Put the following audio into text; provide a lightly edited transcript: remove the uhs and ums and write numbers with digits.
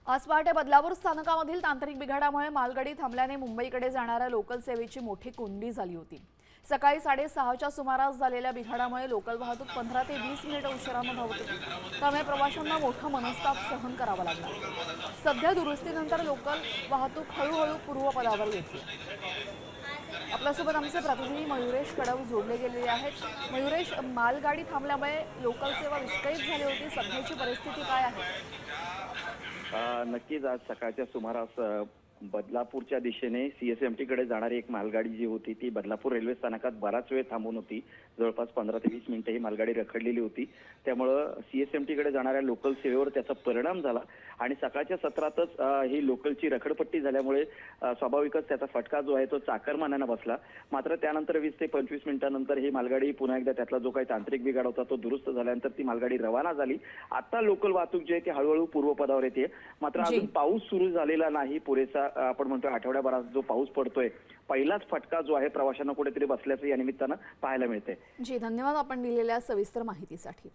आज पहाटे बदलापूर स्थानकामधील तांत्रिक बिघाडामुळे मालगाडी थांबल्याने मुंबईकडे जाणाऱ्या लोकल सेवेची मोठी कोंडी झाली होती। सकाळी 6:30च्या सुमारास झालेल्या बिघाडामुळे लोकल वाहतूक 15 ते 20 मिनिटे उशिराने धावत होती। त्यामुळे प्रवाशांना मोठा मनस्ताप सहन करावा लागला। सध्या दुरुस्तीनंतर लोकल वाहतूक हळूहळू पूर्वपदावर येते। आपल्यासोबत आमचे प्रतिनिधी मयुरेश कडव जोडले गेलेले आहेत। मयुरेश, मालगाडी थांबल्यामुळे लोकल सेवा विस्कळीत झाली होती। सध्याची परिस्थिती काय आहे? नक्कीच आज सकाळच्या सुमारास बदलापूरच्या दिशेने सीएसएमटी कडे जाणारी एक मालगाडी जी होती ती बदलापूर रेल्वे स्थानकात बराच वेळ थांबून होती। जवळपास 15 ते 20 मिनिटे ही मालगाडी रखडलेली होती। त्यामुळे सीएसएमटी कडे जाणाऱ्या लोकल सेवेवर त्याचा परिणाम झाला आणि सकाळच्या सत्रातच ही लोकलची रखडपट्टी झाल्यामुळे स्वाभाविकच त्याचा फटका जो आहे तो चाकरमान्यांना बसला। मात्र त्यानंतर 20 ते 25 मिनिटांनंतर ही मालगाडी पुन्हा एकदा त्यातला जो काही तांत्रिक बिघाड होता तो दुरुस्त झाल्यानंतर ती मालगाडी रवाना झाली। आता लोकल वाहतूक जी आहे ती हळूहळू पूर्वपदावर येते। मात्र अजून पाऊस सुरू झालेला नाही पुरेसा। आपण म्हणतो आठवड्याभरात जो पाऊस पडतोय पहिलाच फटका जो आहे प्रवाशांना कुठेतरी बसल्याचं या निमित्तानं पाहायला मिळते। जी, धन्यवाद आपण दिलेल्या सविस्तर माहितीसाठी।